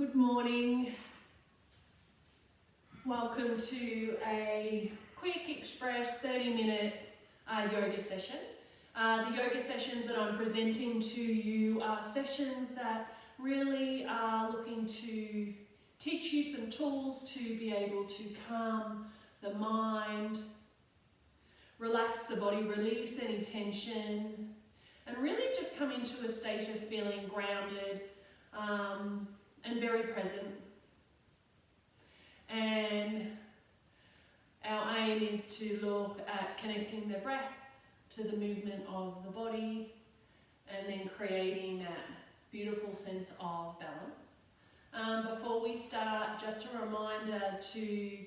Good morning. Welcome to a quick express 30-minute yoga session. The yoga sessions that I'm presenting to you are sessions that really are looking to teach you some tools to be able to calm the mind, relax the body, release any tension, and really just come into a state of feeling grounded and very present. And our aim is to look at connecting the breath to the movement of the body and then creating that beautiful sense of balance. Before we start, just a reminder to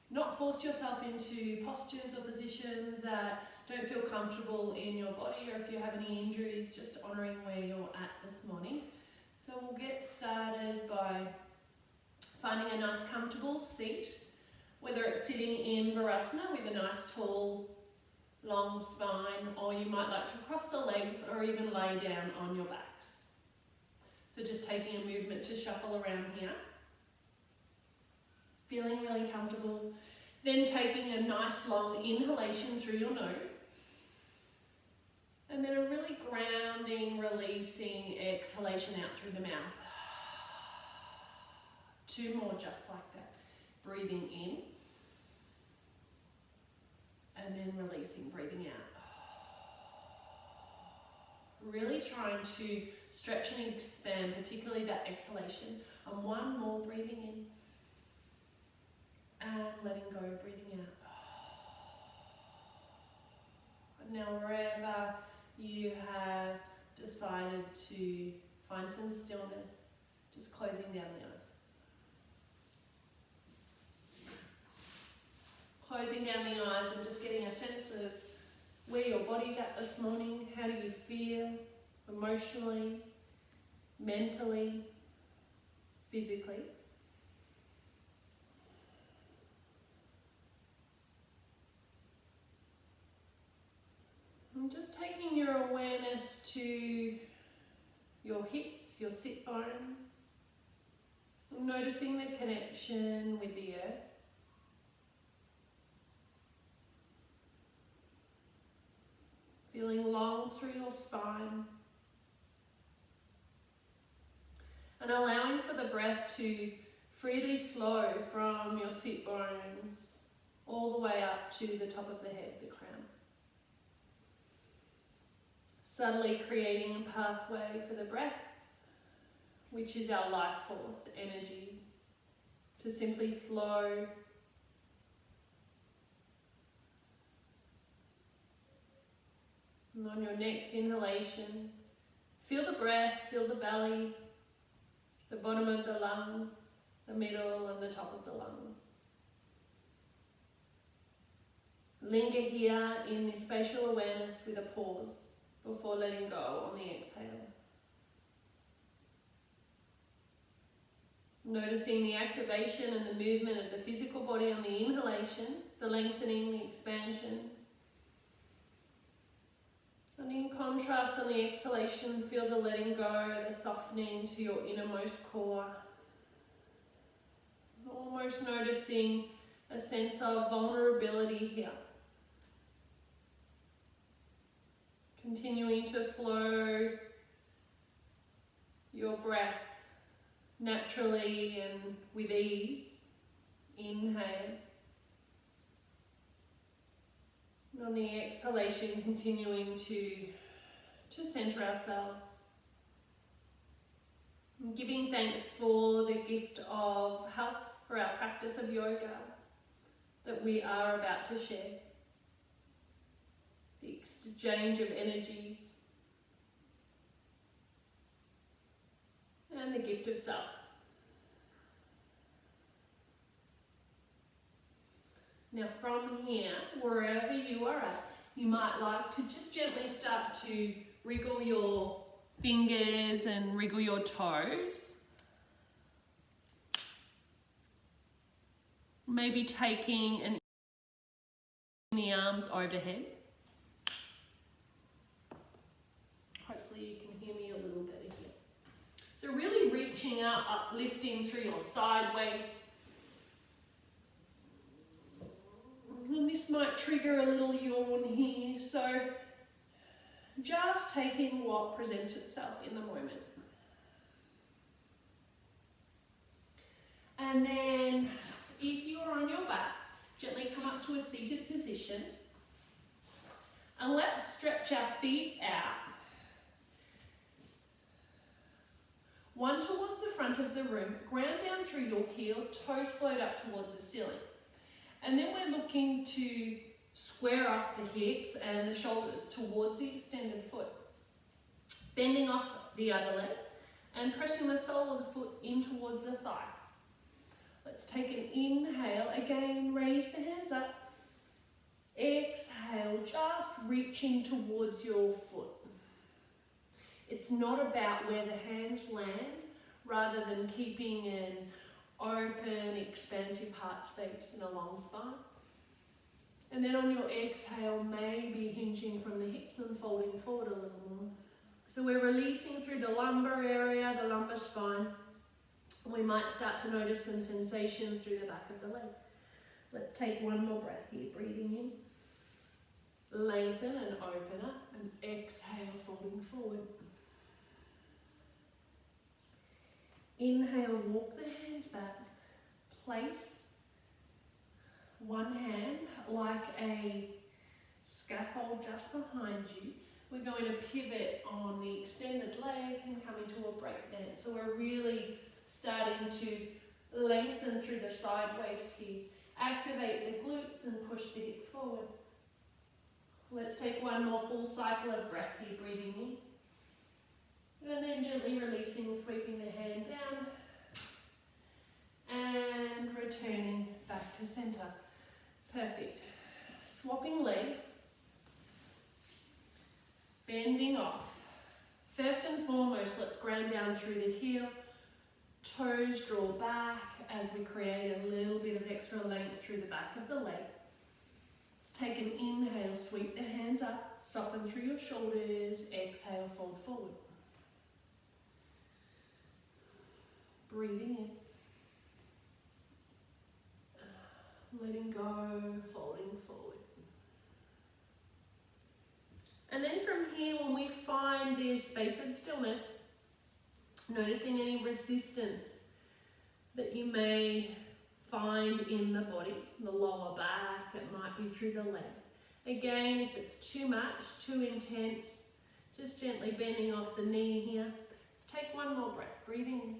not force yourself into postures or positions that don't feel comfortable in your body, or if you have any injuries, just honouring where you're at this morning. So we'll get started by finding a nice comfortable seat, whether it's sitting in Virasana with a nice tall long spine, or you might like to cross the legs or even lay down on your backs. So just taking a movement to shuffle around here. Feeling really comfortable. Then taking a nice long inhalation through your nose. And then a really grounding, releasing exhalation out through the mouth. 2 more just like that. Breathing in. And then releasing, breathing out. Really trying to stretch and expand, particularly that exhalation. And 1 more, breathing in. And letting go, breathing out. Now wherever you have decided to find some stillness, just closing down the eyes. Closing down the eyes and just getting a sense of where your body's at this morning. How do you feel emotionally, mentally, physically? And just taking your awareness to your hips, your sit bones, noticing the connection with the earth. Feeling long through your spine. And allowing for the breath to freely flow from your sit bones all the way up to the top of the head, the crown. Subtly creating a pathway for the breath, which is our life force, energy, to simply flow and on your next inhalation, feel the breath, feel the belly, the bottom of the lungs, the middle and the top of the lungs. Linger here in this spatial awareness with a pause before letting go on the exhale. Noticing the activation and the movement of the physical body on the inhalation, the lengthening, the expansion. And in contrast on the exhalation, feel the letting go, the softening to your innermost core. Almost noticing a sense of vulnerability here. Continuing to flow your breath naturally and with ease. Inhale. And on the exhalation, continuing to center ourselves. And giving thanks for the gift of health, for our practice of yoga that we are about to share. The exchange of energies and the gift of self. Now from here, wherever you are at, you might like to just gently start to wriggle your fingers and wriggle your toes. Maybe taking the arms overhead. Hopefully you can hear me a little better here. So really reaching up, uplifting through your sideways. And this might trigger a little yawn here, so just taking what presents itself in the moment. And then if you're on your back, gently come up to a seated position. And let's stretch our feet out. One towards the front of the room, ground down through your heel, toes float up towards the ceiling. And then we're looking to square off the hips and the shoulders towards the extended foot. Bending off the other leg and pressing the sole of the foot in towards the thigh. Let's take an inhale. Again, raise the hands up. Exhale, just reaching towards your foot. It's not about where the hands land, rather than keeping an open, expansive heart space and a long spine. And then on your exhale, maybe hinging from the hips and folding forward a little more. So we're releasing through the lumbar area, the lumbar spine. We might start to notice some sensations through the back of the leg. Let's take one more breath here, breathing in. Lengthen and open up, and exhale, folding forward. Inhale, walk the hands back. Place one hand like a scaffold just behind you. We're going to pivot on the extended leg and come into a breakdance. So we're really starting to lengthen through the sideways here. Activate the glutes and push the hips forward. Let's take one more full cycle of breath here, breathing in. And then gently releasing, sweeping the hand down. And returning back to center. Perfect. Swapping legs. Bending off. First and foremost, let's ground down through the heel. Toes draw back as we create a little bit of extra length through the back of the leg. Let's take an inhale, sweep the hands up, soften through your shoulders, exhale, fold forward. Breathing in. Letting go, folding forward. And then from here, when we find this space of stillness, noticing any resistance that you may find in the body, the lower back, it might be through the legs. Again, if it's too much, too intense, just gently bending off the knee here. Let's take one more breath, breathing in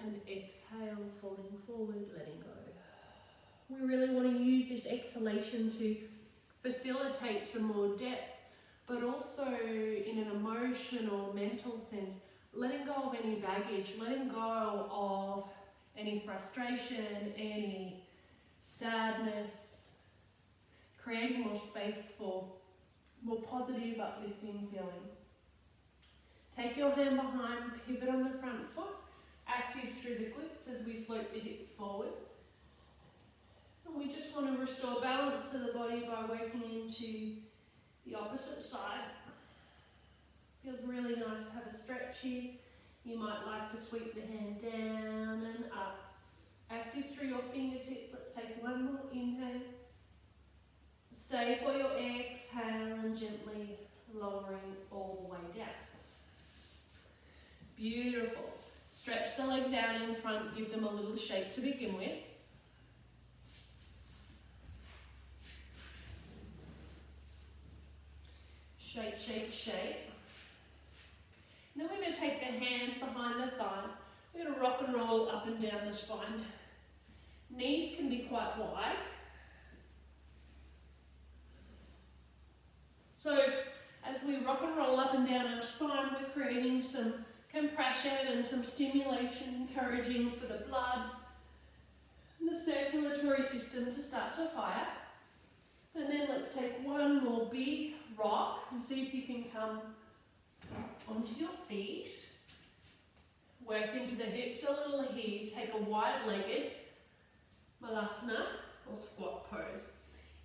and exhale, folding forward, letting go. We really want to use this exhalation to facilitate some more depth, but also in an emotional, mental sense, letting go of any baggage, letting go of any frustration, any sadness, creating more space for more positive, uplifting feeling. Take your hand behind, pivot on the front foot, active through the glutes as we float the hips forward. And we just want to restore balance to the body by working into the opposite side. Feels really nice to have a stretch here. You might like to sweep the hand down and up. Active through your fingertips. Let's take one more inhale. Stay for your exhale and gently lowering all the way down. Beautiful. Stretch the legs out in front. Give them a little shake to begin with. Shake, shake, shake. Then we're going to take the hands behind the thighs. We're going to rock and roll up and down the spine. Knees can be quite wide. So as we rock and roll up and down our spine, we're creating some compression and some stimulation, encouraging for the blood and the circulatory system to start to fire. And then let's take one more big rock and see if you can come onto your feet. Work into the hips a little here. Take a wide-legged malasana or squat pose.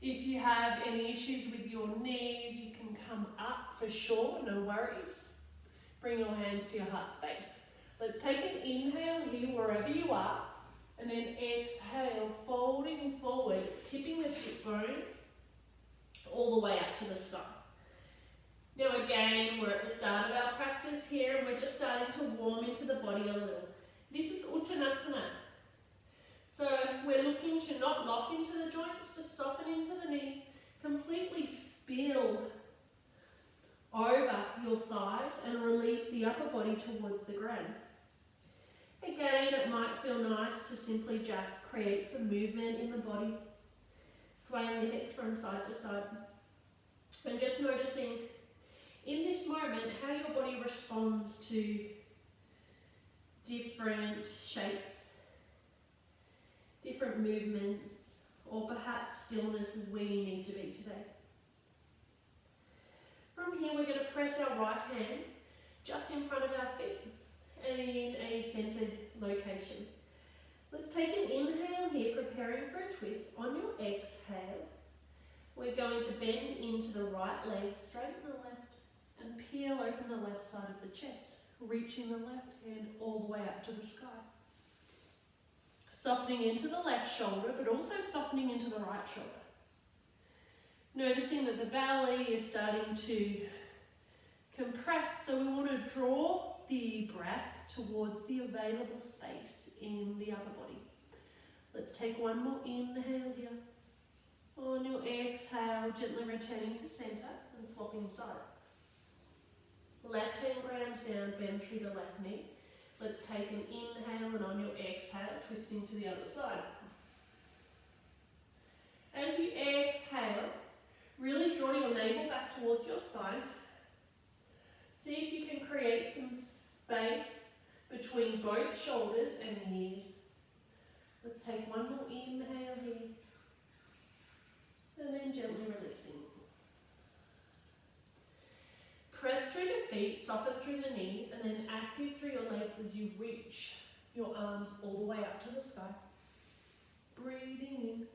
If you have any issues with your knees, you can come up for sure, no worries. Bring your hands to your heart space. So let's take an inhale here wherever you are, and then exhale, folding forward, tipping the sit bones all the way up to the sky. Now again, we're at the start of our practice here, and we're just starting to warm into the body a little. This is Uttanasana. So we're looking to not lock into the joints, just soften into the knees, completely spill over your thighs and release the upper body towards the ground. Again, it might feel nice to simply just create some movement in the body, swaying the hips from side to side, and just noticing in this moment how your body responds to different shapes, different movements, or perhaps stillness is where you need to be today. From here, we're going to press our right hand just in front of our feet and in a centered location. Let's take an inhale here, preparing for a twist. On your exhale, we're going to bend into the right leg, straighten the left, and peel open the left side of the chest, reaching the left hand all the way up to the sky. Softening into the left shoulder, but also softening into the right shoulder. Noticing that the belly is starting to compress, so we want to draw the breath towards the available space in the upper body. Let's take one more inhale here. On your exhale, gently returning to center and swapping sides. Left hand grounds down, bend through the left knee. Let's take an inhale, and on your exhale, twisting to the other side. As you exhale, really draw your navel back towards your spine. See if you can create some space between both shoulders and ears. Let's take one more inhale here. And then gently releasing. Press through the feet, soften through the knees, and then active through your legs as you reach your arms all the way up to the sky. Breathing in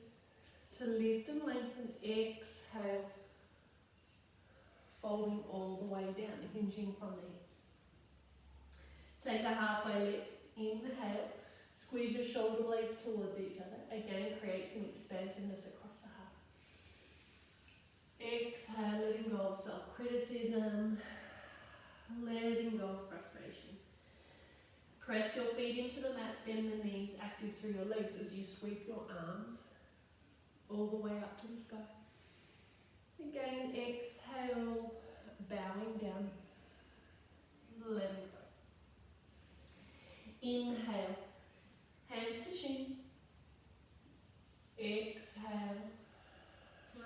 to lift and lengthen. Exhale. Folding all the way down, hinging from the hips. Take a halfway lift. Inhale. Squeeze your shoulder blades towards each other. Again, create some expansiveness across the heart. Exhale, letting go of self-criticism, letting go of frustration. Press your feet into the mat, bend the knees, active through your legs as you sweep your arms all the way up to the sky. Again, exhale, bowing down, letting go. Inhale, hands to shins. Exhale.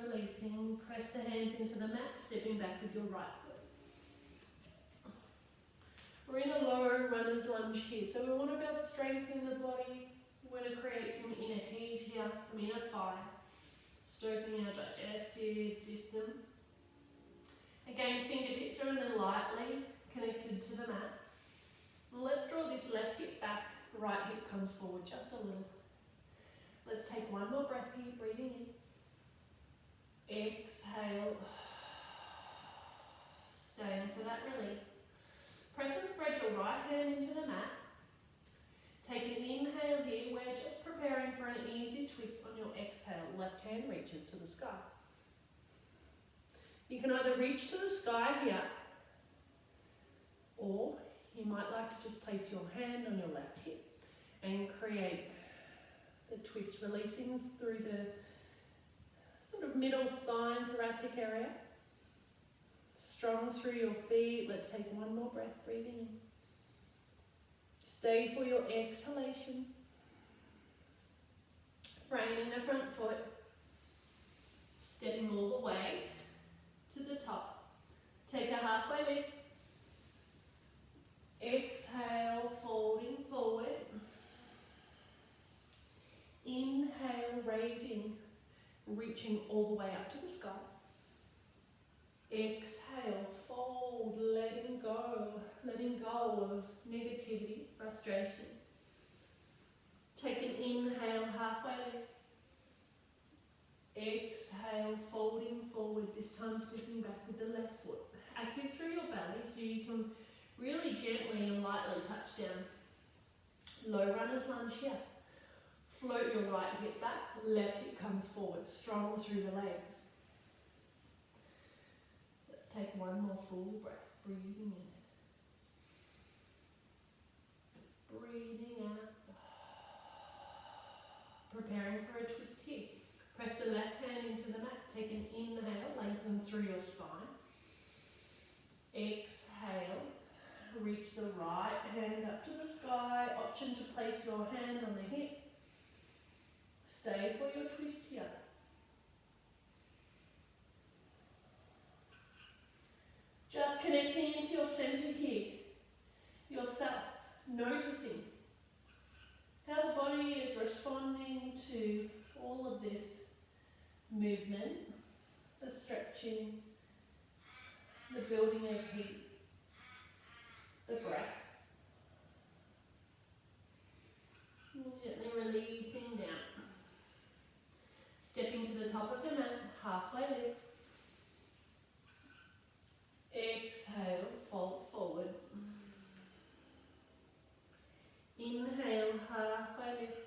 Releasing, press the hands into the mat, stepping back with your right foot. We're in a low runner's lunge here, so we want to build strength in the body. We want to create some inner heat here, some inner fire, stoking our digestive system. Again, fingertips are in there lightly connected to the mat. And let's draw this left hip back, right hip comes forward just a little. Let's take one more breath here, breathing in. Exhale, staying for that relief. Press and spread your right hand into the mat. Take an inhale here. We're just preparing for an easy twist on your exhale. Left hand reaches to the sky. You can either reach to the sky here, or you might like to just place your hand on your left hip and create the twist, releasing through the sort of middle spine, thoracic area. Strong through your feet. Let's take one more breath, breathing in. Stay for your exhalation. Framing the front foot. Stepping all the way to the top. Take a halfway lift. Exhale, folding forward. Inhale, raising, reaching all the way up to the sky. Exhale, fold, letting go of negativity, frustration. Take an inhale, halfway lift. Exhale, folding forward, this time stepping back with the left foot. Active through your belly so you can Really gently and lightly touch down. Low runner's lunge here. Float your right hip back, left hip comes forward, strong through the legs. Let's take one more full breath, breathing in. Breathing out. Preparing for a twist here. Press the left hand into the mat. Take an inhale, lengthen through your spine. Exhale, reach the right hand up to the sky. Option to place your hand on the hip. Stay for your twist here. Just connecting into your center here. Yourself, noticing how the body is responding to all of this movement, the stretching, the building of heat, the breath. And gently releasing down. Stepping to the top of the mat, halfway lift. Exhale, fold forward. Inhale, halfway lift.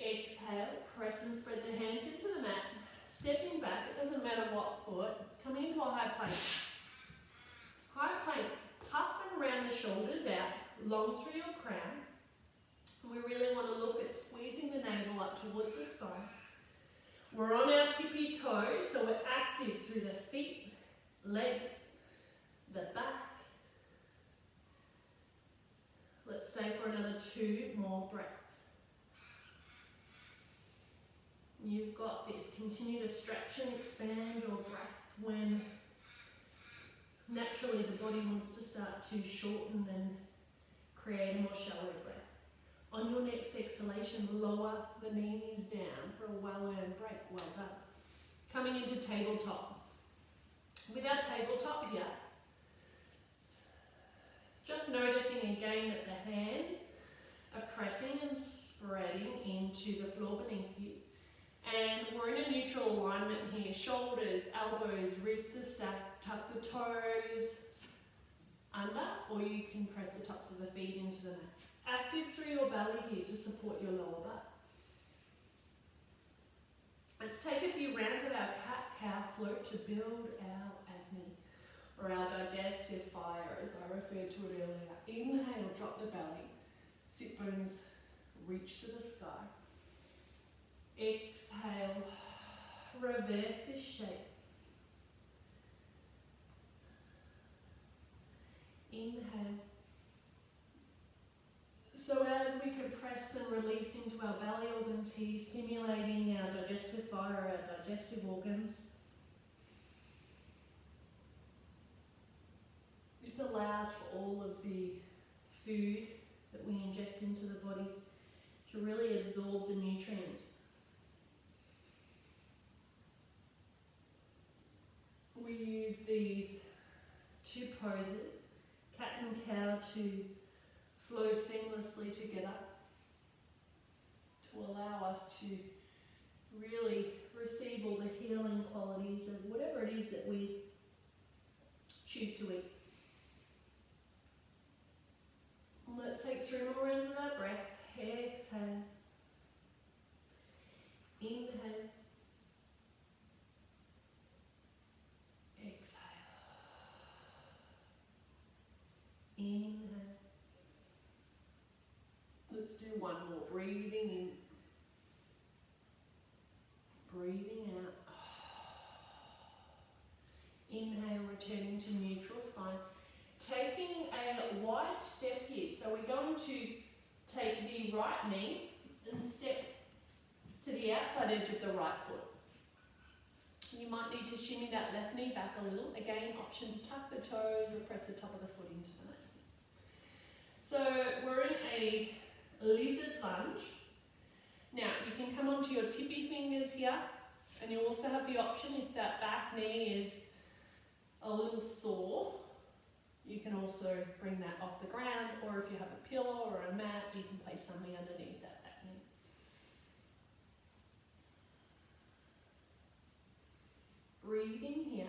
Exhale, press and spread the hands into the mat. Stepping back, it doesn't matter what foot. Coming into a high plank. High plank, puff and round the shoulders out, long through your crown. We really want to look at squeezing the navel up towards the spine. We're on our tippy toes, so we're active through the feet, legs, the back. Let's stay for another 2 more breaths. You've got this. Continue to stretch and expand your breath when naturally the body wants to start to shorten and create a more shallow breath. On your next exhalation, lower the knees down for a well-earned break. Well done. Coming into tabletop. With our tabletop here, just noticing again that the hands are pressing and spreading into the floor beneath you. And we're in a neutral alignment here. Shoulders, elbows, wrists are stacked. Tuck the toes under, or you can press the tops of the feet into the mat. Active through your belly here to support your lower back. Let's take a few rounds of our cat-cow float to build our agni, or our digestive fire, as I referred to it earlier. Inhale, drop the belly. Sit bones reach to the sky. Exhale, reverse this shape. Inhale. So as we compress and release into our belly organs here, stimulating our digestive fire, our digestive organs. This allows for all of the food that we ingest into the body to really absorb the nutrients. We use these 2 poses, cat and cow, to flow seamlessly together to allow us to really receive all the healing qualities of whatever it is that we choose to eat. Let's take 3 more rounds of that breath. Exhale. Inhale. Exhale. Inhale. Let's do 1 more. Breathing in. Breathing out. Inhale, returning to neutral spine. Taking a wide step here. So we're going to take the right knee and step to the outside edge of the right foot. You might need to shimmy that left knee back a little. Again, option to tuck the toes or press the top of the foot into the mat. So we're in a lizard lunge. Now you can come onto your tippy fingers here, and you also have the option, if that back knee is a little sore, you can also bring that off the ground, or if you have a pillow or a mat, you can place something underneath that back knee. Breathing here.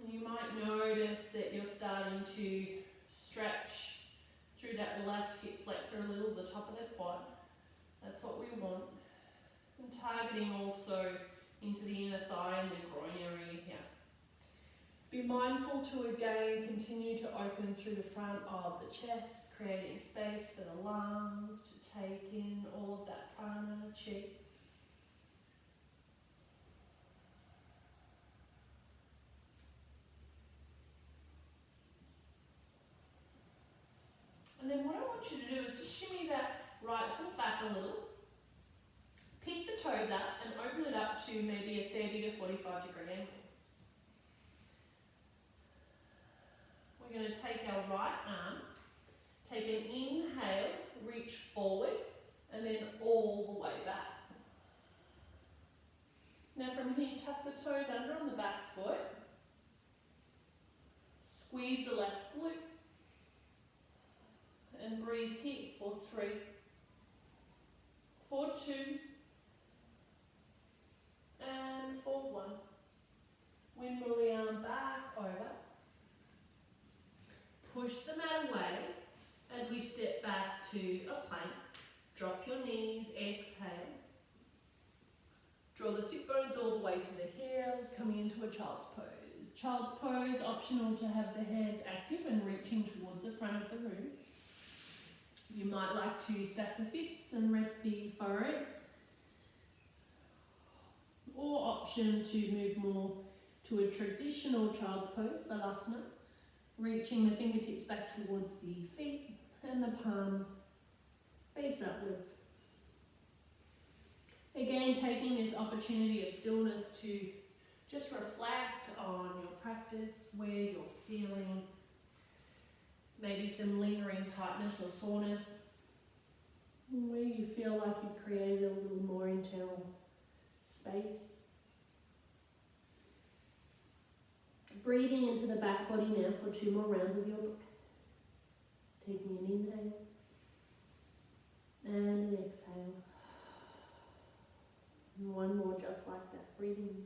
You might know happening also into the inner thigh and the groin area here. Be mindful to again continue to open through the front of the chest, creating space for the lungs to take in all of that prana, chi. And then what I want you to do is just shimmy that right foot back a little. Pick the toes up and open it up to maybe a 30 to 45 degree angle. We're going to take our right arm, take an inhale, reach forward, and then all the way back. Now from here, tuck the toes under on the back foot. Squeeze the left glute. And breathe here for 3, for 2, and for 1. Windmill the arm back over. Push the mat away as we step back to a plank. Drop your knees, exhale. Draw the sit bones all the way to the heels, coming into a child's pose. Child's pose, optional to have the hands active and reaching towards the front of the room. You might like to stack the fists and rest the forehead, or option to move more to a traditional child's pose, balasana, reaching the fingertips back towards the feet and the palms face upwards. Again, taking this opportunity of stillness to just reflect on your practice, where you're feeling maybe some lingering tightness or soreness, where you feel like you've created a little more internal space. Breathing into the back body now for 2 more rounds of your breath. Taking an inhale and an exhale. And 1 more just like that, breathing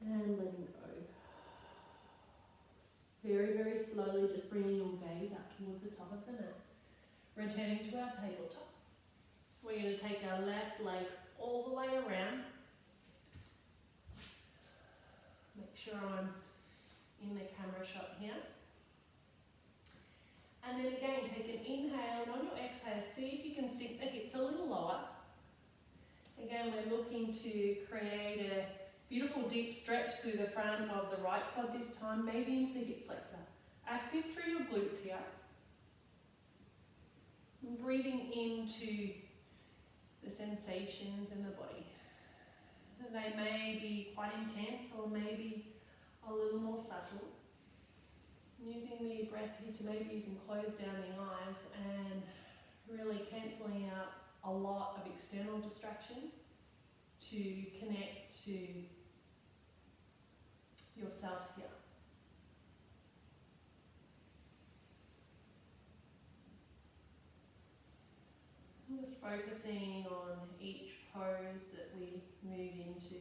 and letting go. Very, very slowly, just bringing your gaze up towards the top of the mat. Returning to our tabletop. We're going to take our left leg all the way around. Make sure I'm in the camera shot here. And then again, take an inhale, and on your exhale, see if you can sink the hips a little lower. Again, we're looking to create a beautiful deep stretch through the front of the right quad this time, maybe into the hip flexor. Active through your glutes here. And breathing into the sensations in the body. They may be quite intense or maybe a little more subtle. Using the breath here to maybe even close down the eyes and really cancelling out a lot of external distraction to connect to yourself here. I'm just focusing on each pose that we move into.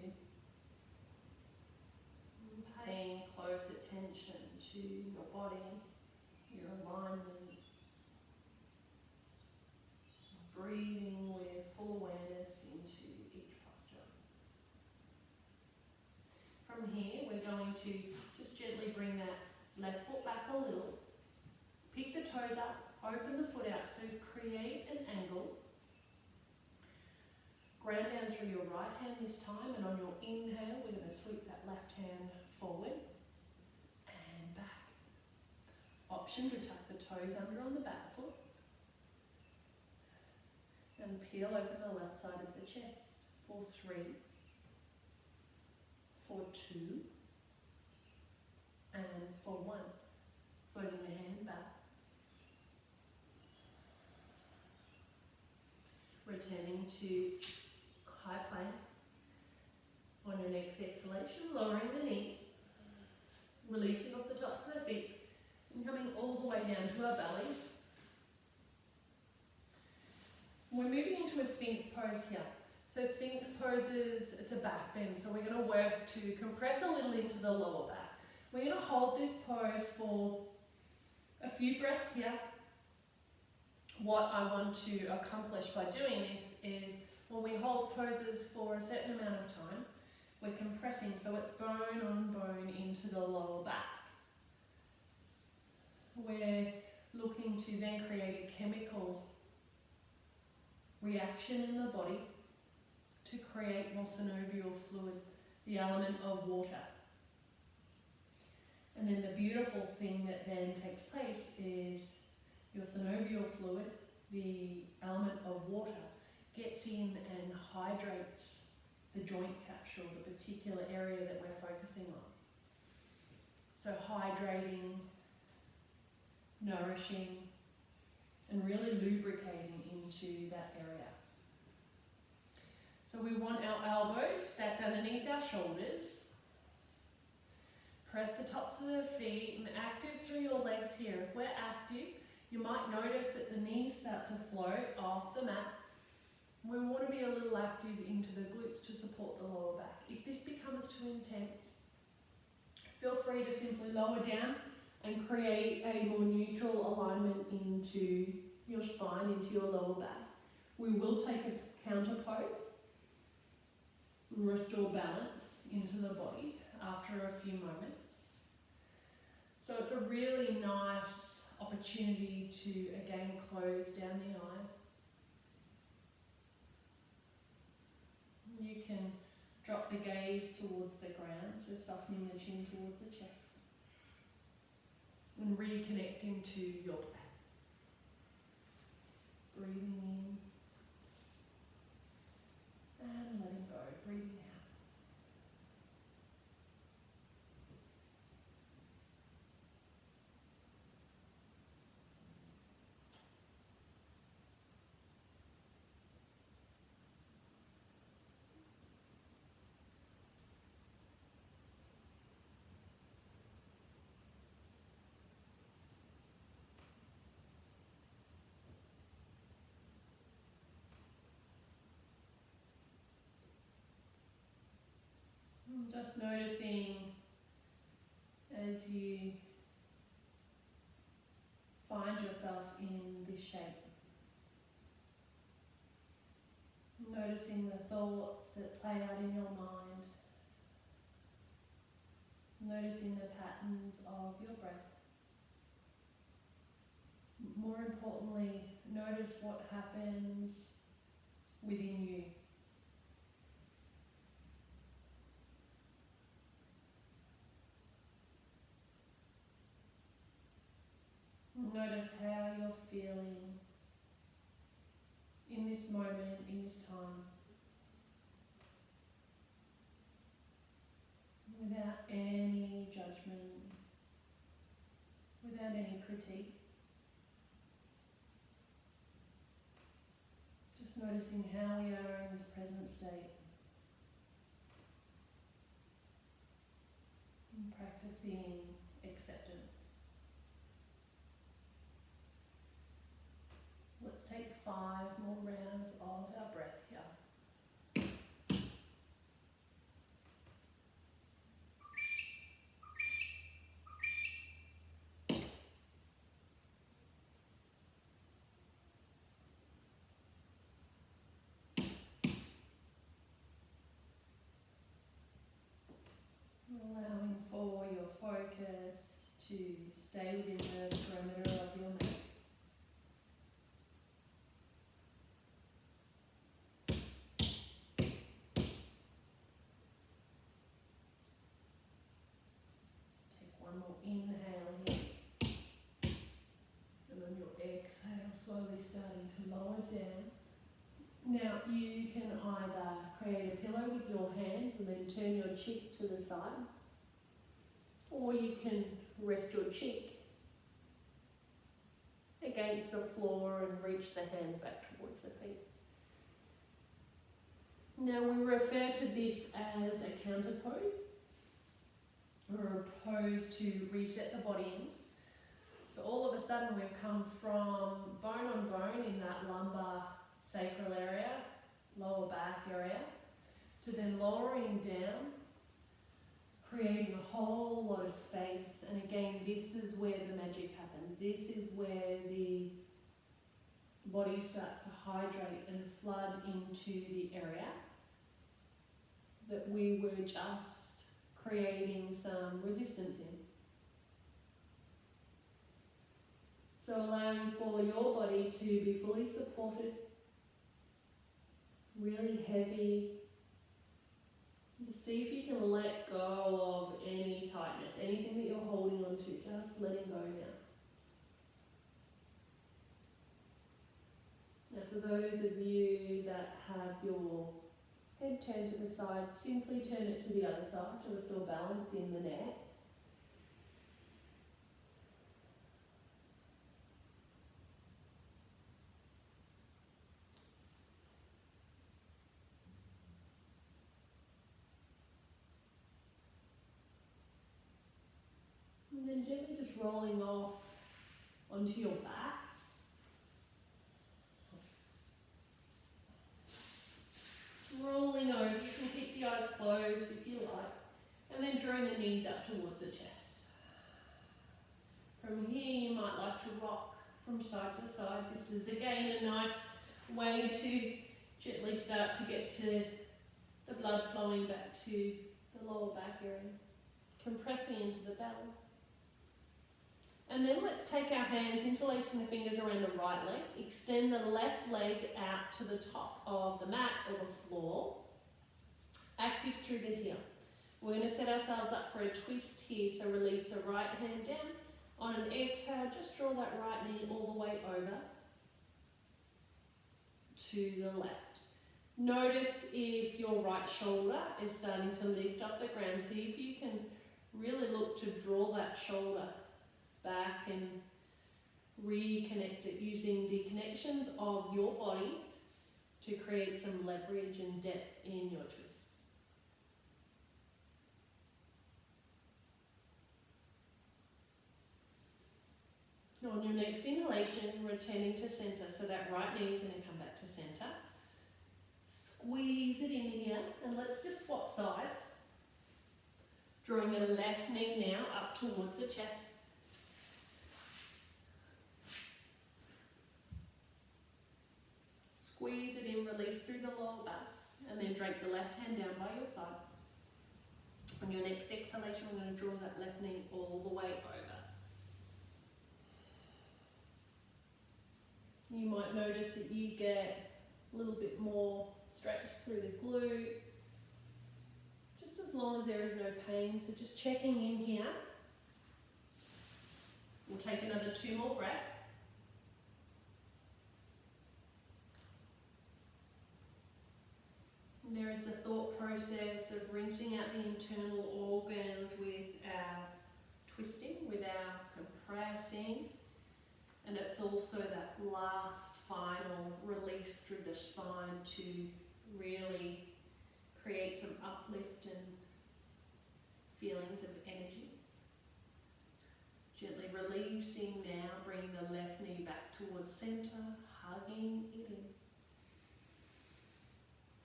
Paying close attention to your body, your alignment. Breathing with full awareness into each posture. From here, we're going to just gently bring that left foot back a little. Pick the toes up, open the foot out, so create an angle. Ground down through your right hand this time, and on your inhale, we're going to sweep that left hand forward and back. Option to tuck the toes under on the back foot. And peel open the left side of the chest for 3, for 2, and for 1. Floating the hand back. Returning to high plank. On your next exhalation, lowering the knees, releasing off the tops of the feet, and coming all the way down to our bellies. We're moving into a Sphinx pose here. So Sphinx poses, it's a back bend, so we're going to work to compress a little into the lower back. We're going to hold this pose for a few breaths here. what I want to accomplish by doing this is when we hold poses for a certain amount of time, we're compressing, so it's bone on bone into the lower back. We're looking to then create a chemical reaction in the body to create more synovial fluid, the element of water. And then the beautiful thing that then takes place is your synovial fluid, the element of water, gets in and hydrates the joint capsule, the particular area that we're focusing on. So hydrating, nourishing, and really lubricating into that area. So we want our elbows stacked underneath our shoulders. Press the tops of the feet and active through your legs here. If we're active, you might notice that the knees start to float off the mat. We want to be a little active into the glutes to support the lower back. If this becomes too intense, feel free to simply lower down and create a more neutral alignment into your spine, into your lower back. We will take a counter pose and restore balance into the body after a few moments. So it's a really nice opportunity to again close down the eyes. You can drop the gaze towards the ground, so softening the chin towards the chest. And reconnecting to your breath. Breathing in and letting go, breathing out. Just noticing as you find yourself in this shape. Noticing the thoughts that play out in your mind. Noticing the patterns of your breath. More importantly, notice what happens within you. Notice how you're feeling in this moment, in this time, without any judgment, without any critique. Just noticing how we are in this present state. And practicing acceptance. Let's take 5 more rounds of our breath here. Allowing for your focus to stay within the perimeter of your mat. Inhale here, and on your exhale, slowly starting to lower down. Now you can either create a pillow with your hands and then turn your cheek to the side, or you can rest your cheek against the floor and reach the hands back towards the feet. Now we refer to this as a counter pose, or a pose to reset the body in. So all of a sudden we've come from bone on bone in that lumbar sacral area, lower back area, to then lowering down, creating a whole lot of space. And again, this is where the magic happens. This is where the body starts to hydrate and flood into the area that we were just creating some resistance in. So allowing for your body to be fully supported, really heavy. Just see if you can let go of any tightness, anything that you're holding on to, just letting go now. Now for those of you that have your head turned to the side, simply turn it to the other side to restore balance in the neck. And then gently just rolling off onto your back. Just rolling over, you can keep the eyes closed if you like. And then drawing the knees up towards the chest. From here you might like to rock from side to side. This is again a nice way to gently start to get to the blood flowing back to the lower back area. Compressing into the belly. And then let's take our hands, interlacing the fingers around the right leg. Extend the left leg out to the top of the mat or the floor. Active through the heel. We're going to set ourselves up for a twist here. So release the right hand down. On an exhale, just draw that right knee all the way over to the left. Notice if your right shoulder is starting to lift up the ground. See if you can really look to draw that shoulder back and reconnect it using the connections of your body to create some leverage and depth in your twist. Now on your next inhalation, returning to center, so that right knee is going to come back to center. Squeeze it in here, and let's just swap sides. Drawing the left knee now up towards the chest. Squeeze it in, release through the lower back, and then drape the left hand down by your side. On your next exhalation, we're going to draw that left knee all the way over. You might notice that you get a little bit more stretch through the glute, just as long as there is no pain. So just checking in here. We'll take another 2 more breaths. And there is the thought process of rinsing out the internal organs with our twisting, with our compressing. And it's also that last final release through the spine to really create some uplift and feelings of energy. Gently releasing now, bringing the left knee back towards center, hugging it in.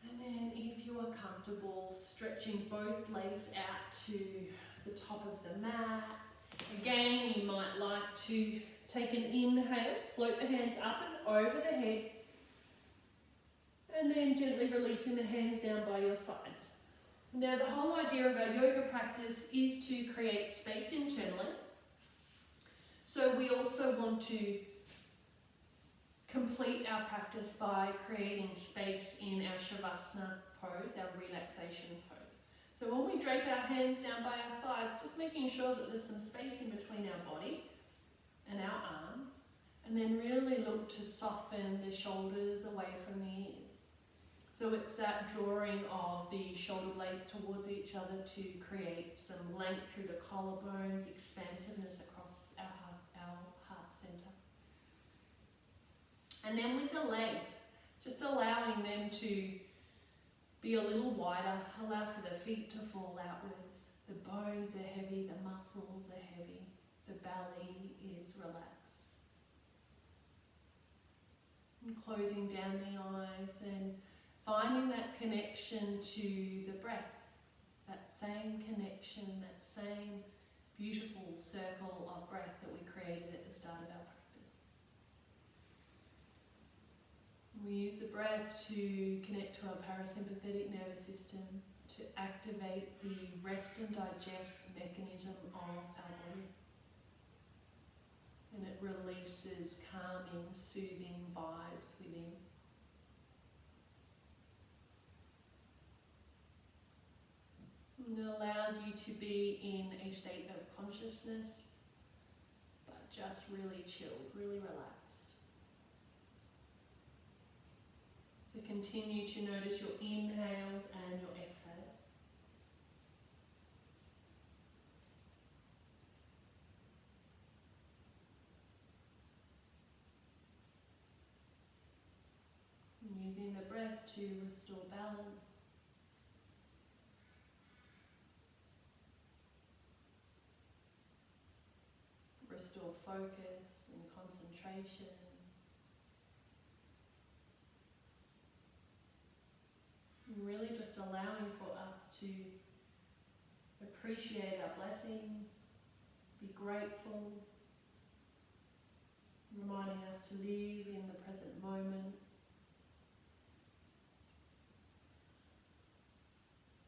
And then if you are comfortable, stretching both legs out to the top of the mat. Again, you might like to take an inhale, float the hands up and over the head, and then gently releasing the hands down by your sides. Now, the whole idea of our yoga practice is to create space internally. So we also want to complete our practice by creating space in our Shavasana pose, our relaxation pose. So when we drape our hands down by our sides, just making sure that there's some space in between our body and our arms, and then really look to soften the shoulders away from the ears. So it's that drawing of the shoulder blades towards each other to create some length through the collarbones, expansiveness across our heart center. And then with the legs, just allowing them to be a little wider, allow for the feet to fall outwards. The bones are heavy, the muscles are heavy. The belly is relaxed. And closing down the eyes and finding that connection to the breath. That same connection, that same beautiful circle of breath that we created at the start of our practice. We use the breath to connect to our parasympathetic nervous system to activate the rest and digest mechanism of our body. And it releases calming, soothing vibes within. And it allows you to be in a state of consciousness, but just really chilled, really relaxed. So continue to notice your inhales and your exhales. And using the breath to restore balance. Restore focus and concentration. And really just allowing for us to appreciate our blessings, be grateful, reminding us to live